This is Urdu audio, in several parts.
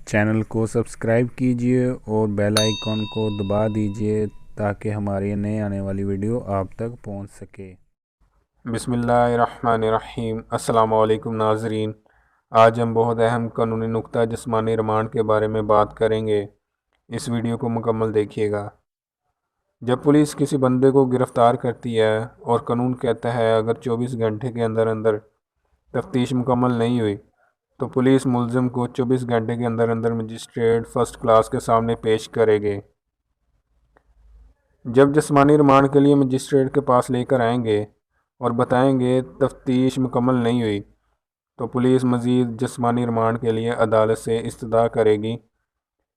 چینل کو سبسکرائب کیجئے اور بیل آئیکن کو دبا دیجئے تاکہ ہماری نئے آنے والی ویڈیو آپ تک پہنچ سکے۔ بسم اللہ الرحمن الرحیم۔ السلام علیکم ناظرین، آج ہم بہت اہم قانونی نکتہ جسمانی ریمانڈ کے بارے میں بات کریں گے۔ اس ویڈیو کو مکمل دیکھیے گا۔ جب پولیس کسی بندے کو گرفتار کرتی ہے اور قانون کہتا ہے اگر 24 گھنٹے کے اندر اندر تفتیش مکمل نہیں ہوئی تو پولیس ملزم کو 24 گھنٹے کے اندر اندر مجسٹریٹ فرسٹ کلاس کے سامنے پیش کرے گے۔ جب جسمانی ریمانڈ کے لیے مجسٹریٹ کے پاس لے کر آئیں گے اور بتائیں گے تفتیش مکمل نہیں ہوئی تو پولیس مزید جسمانی ریمانڈ کے لیے عدالت سے استدعا کرے گی۔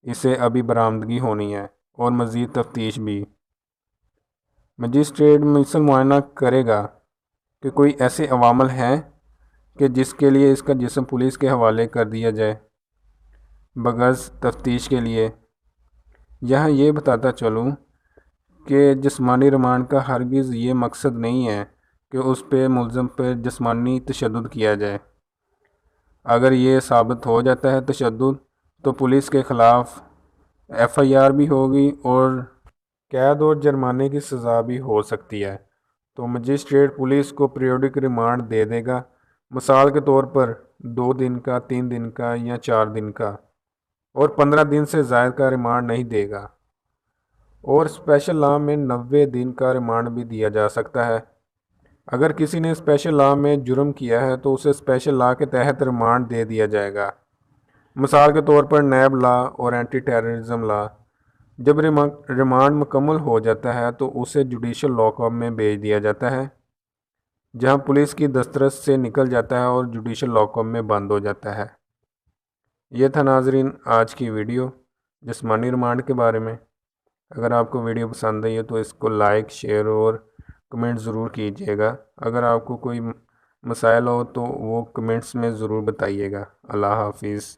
اسے ابھی برآمدگی ہونی ہے اور مزید تفتیش بھی۔ مجسٹریٹ مسلسل معائنہ کرے گا کہ کوئی ایسے عوامل ہیں کہ جس کے لیے اس کا جسم پولیس کے حوالے کر دیا جائے بغرض تفتیش کے لیے۔ یہاں یہ بتاتا چلوں کہ جسمانی ریمانڈ کا ہرگز یہ مقصد نہیں ہے کہ اس پہ ملزم پہ جسمانی تشدد کیا جائے۔ اگر یہ ثابت ہو جاتا ہے تشدد تو پولیس کے خلاف FIR بھی ہوگی اور قید اور جرمانے کی سزا بھی ہو سکتی ہے۔ تو مجسٹریٹ پولیس کو پیریوڈک ریمانڈ دے دے گا، مثال کے طور پر 2 دن کا، 3 دن کا یا 4 دن کا، اور 15 دن سے زائد کا ریمانڈ نہیں دے گا۔ اور اسپیشل لاء میں 90 دن کا ریمانڈ بھی دیا جا سکتا ہے۔ اگر کسی نے اسپیشل لاء میں جرم کیا ہے تو اسے اسپیشل لاء کے تحت ریمانڈ دے دیا جائے گا، مثال کے طور پر نیب لاء اور اینٹی ٹیررزم لاء۔ جب ریمانڈ مکمل ہو جاتا ہے تو اسے جوڈیشل لاک اپ میں بھیج دیا جاتا ہے جہاں پولیس کی دسترس سے نکل جاتا ہے اور جوڈیشل لاک اپ میں بند ہو جاتا ہے۔ یہ تھا ناظرین آج کی ویڈیو جسمانی ریمانڈ کے بارے میں۔ اگر آپ کو ویڈیو پسند آئی ہے تو اس کو لائک، شیئر اور کمنٹ ضرور کیجیے گا۔ اگر آپ کو کوئی مسائل ہو تو وہ کمنٹس میں ضرور بتائیے گا۔ اللہ حافظ۔